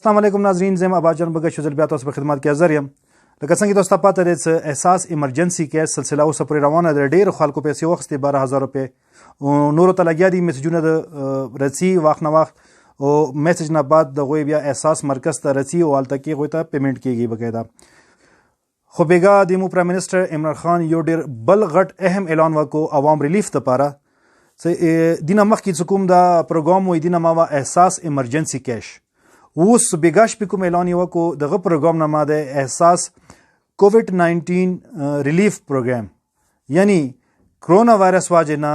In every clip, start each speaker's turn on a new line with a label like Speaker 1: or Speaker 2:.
Speaker 1: السلام علیکم ناظرین، زم آباد جان بګه شو بیا تاسو په خدمت کې حاضر یم. لکه څنګه تاسو ته پته ده چې احساس ایمرجنسی کې سلسله اوس پرې روانه ده. ډېر خلکو پیسې وخت 12000 روپے او نور ته لګیا دي میسجونه د رسی وخت نه وخت او میسج نه بعد د غوی بیا احساس مرکز ته رسی او الته کې غوی ته پیمنٹ کیږي بقاعده. خو بیګا د مو پرایم منسٹر عمران خان یو ډېر بل غټ اهم اعلان وکړو عوام ریلیف لپاره. دینه مخکې کوم دا پروګرام وای دینه ما احساس ایمرجنسی کیش اوس بیګاش په کوم اعلان وکړو دغه پروګرام نامه ده احساس کووډ 19 ریلیف پروګرام. یعنی کرونا وایرس واجنه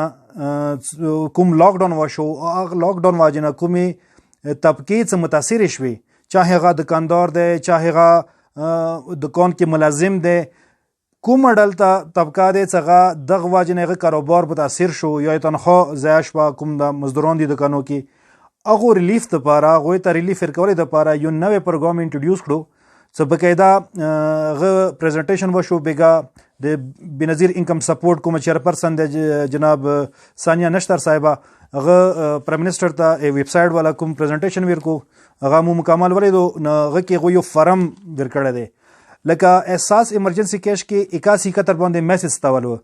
Speaker 1: کوم لاک ډاون وشو هغه لاک ډاون واجنه کومي طبقه څخه متاثر شوي، چاهه هغه دکاندار ده چاهه هغه دکان کې ملازم ده کوم ډلته طبقه ده څنګه دغه واجنه هغه کاروبار متاثر شو یا تنخواه ضایع شوه، کوم د مزدوران دي دکانو کې هغه ریلیف لپاره هغوی ته ریلیف ورکولو دپاره یو نوی پروګرام انټروډیوس کړو څه بقاعده هغه پریزنټیشن وشو. بیګا د بنظیر انکم سپورټ کوم چیرپرسن د جناب ثانیه نشتر صاحبه هغه پرایم منسٹر ته ویب سایټ والا کوم پریزنټیشن ورکو هغه مو مکمل ولیدو هغه کې هغوی یو فارم ورکړی دی. لکه احساس ایمرجنسی کیش کې 8171 باندې میسج ستول و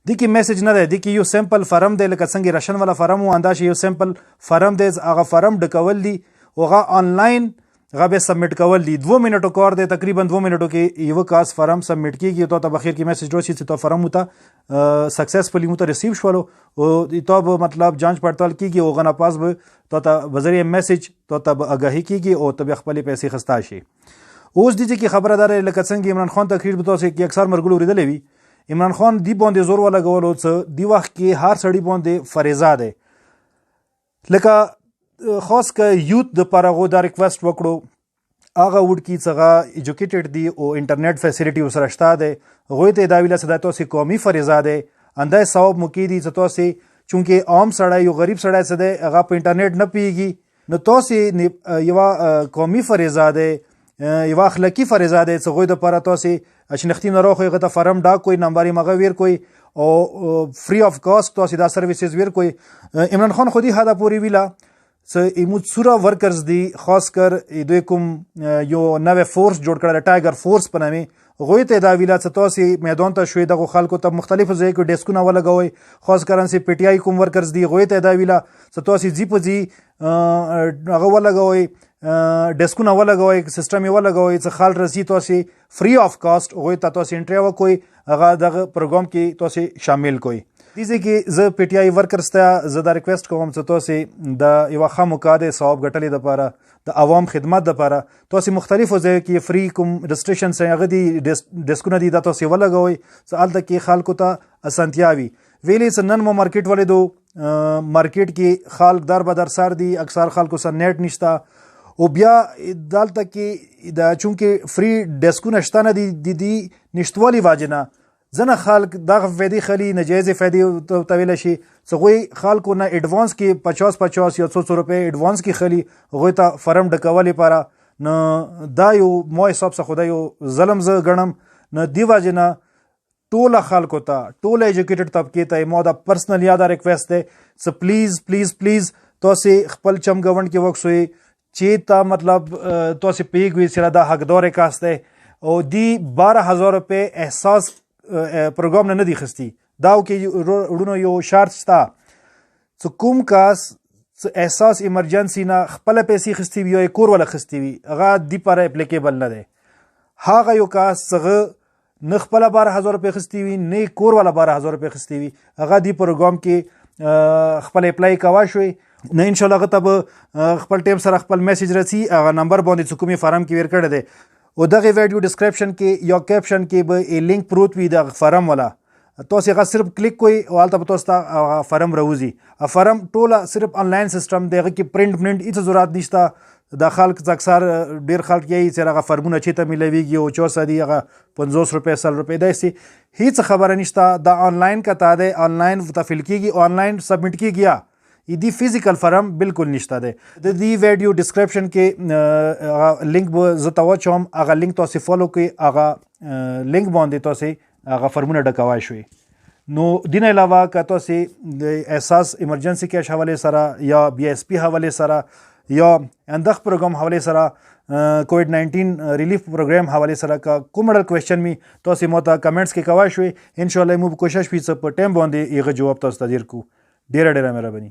Speaker 1: دی کې میسج نه دی، دی کې یو سیمپل فارم دی لکه څنګه راشن والا فارم و انداش یو سیمپل فارم دی. هغه فارم ډکول دی او هغه آنلاین هغه به سبمټ کول دی. 2 منټو کار دی، تقریبا 2 منټو کې یو کاس فارم سبمټ کیږي ته بخیر کې میسج راشي چې تو فارم وته سکسسفلی مو ته ریسیو شولو او ته مطلب جانچ پړتال کیږي او غنا پاس به ته بذریعہ میسج ته آگاهی کیږي او ته خپل پیسې خستا شي. اوس دي چې خبره دار لکه څنګه عمران خان تقریر به تاسو کې اکثر مرګلو ریدلې وي. عمران خان دی باندې زور ولګولو څه دی وخت کې هر سړی باندې فریضه ده لکه خاص که یوت د پاره دا ریکوست وکړو هغه وډ کی څنګه ایجوکیټډ دی او انټرنیټ فیسیلیټي وسره شته ده غوی ته دا ویله صدا تاسو قومي فریضه ده اندای ثواب مکی دي چې تاسو چونکه عام سړی یو غریب سړی څه ده هغه په انټرنیټ نه پیږي نو تاسو یو قومي فریضه ده یو اخلاقی فریضه ده چې غوی د پاره تاسو شنختي نه راخوي غته فارم ډاک کوئی نمبر مغه ویر کوئی او فری اف کاسٹ تو سیدا سرویسز ویر کوئی. عمران خان خودی هدا پوری ویلا س ایمود سورا ورکرز دی خاص کر دوی کوم یو نوې فورس جوړ کړل ټایګر فورس په نامه غوی ته دا ویلا څه تاسو میدان ته شوي دغه خلکو ته مختلفو ځای کې ډیسکونه ولګوي خاص کرن سي پی ټی آی کوم ورکرز دی غوی ته دا ویلا څه تاسو جی په جی هغه ولګوي ډیسکونه ولګوي سیستم یې ولګوي څه خال رسی تاسو فری اف کاسٹ غوی ته تاسو انټریو کوئی هغه دغه پروګرام کې تاسو شامل کوئی. دیږي کې ز پی ټی آی ورکرز ته زه دا ریکوست کوم چې تاسو د یو خامو کاده ثواب غټلې د لپاره د عوام خدمت د لپاره تاسو مختلفو ځای کې فری کوم رجسټریشن څنګه دي ډیسکونه دي دا تاسو ولګوي چې الته کې خلکو ته اسانتیاوي ویلې سنن مو مارکیټ ولې دو مارکیټ کې خلک در بدر سر دي اکثر خلکو سره نیټ نشته او بیا دالته کې دا چونکه فری ډیسکونه شته نه دي نشټوالي واجنه ځنه خلک دغه فائدې خلی ناجایز فائدې تویل شي څغوی خلکو نه ایڈوانس کې 50 یا 100 روپے ایڈوانس کې خلی غوی ته فارم ډکولې لپاره نو دا یو مو حساب څخه خدای یو ظلم ز غنم نه دی واجنه ټول خلکو ته ټول ایجوکیټډ طبقه ته مو دا پرسنل یاد ریکوست ده س پلیز تاسو خپل چم گورن کې وکسوي چې تا مطلب تاسو پیګوي سره دا حقدار کاسته او دی 12000 روپے احساس پروګرام نه دی خستی دا کې وړونو یو شرط شته چې کوم کاس احساس ایمرجنسی نه خپل پیسې خستی وي یا کور ولا خستی وي هغه دی پر اپلیکیبل نه دی. هغه یو کاس څنګه نه خپل 12000 روپے خستی وي نه کور ولا 12000 روپے خستی وي هغه دی پروګرام کې خپل اپلای کوا شوی نه ان شاء الله غته خپل ټیم سره خپل میسج رسی هغه نمبر باندې کومي فارم کې ور کړی دی او دغه ویډیو ډسکرپشن کې یا کیپشن کې به ای لینک پروت وي د فارم والا تاسو هغه صرف کلیک کوئ او هلته به تاسو ته فارم راوځي. فارم ټوله صرف آنلاین سیستم دی هغه کې پرنټ هیڅ ضرورت نشته د خلک اکثر ډیر خلک یې چې هغه فارمونه چېته میلاویږي او چوسه دی هغه 50 روپے 100 روپے داسې هیڅ خبره نشته د آنلاین کته دی آنلاین تفصیل کیږي آنلاین سبمټ کیږي دی فزیکل فارم بالکل نشته ده. د دې ویډیو ډسکرپشن کې لینک به زه توچوم هغه لینک تاسو فالو کړئ هغه لینک باندې تاسو هغه فارمونه ډکوای شوي. نو دین علاوه که تاسو د احساس ایمرجنسی کیش حواله سره یا بی اس پی حواله سره یا اندخ پروګرام حواله سره کووډ 19 ریلیف پروګرام حوالې سره کا کوم ډول کوېسچن می تاسو مو ته کمنټس کې کوای شئ. ان شاء الله موږ کوشش وکړو چې په ټایم باندې یغه جواب تاسو ته درکو. ډیره مهرباني.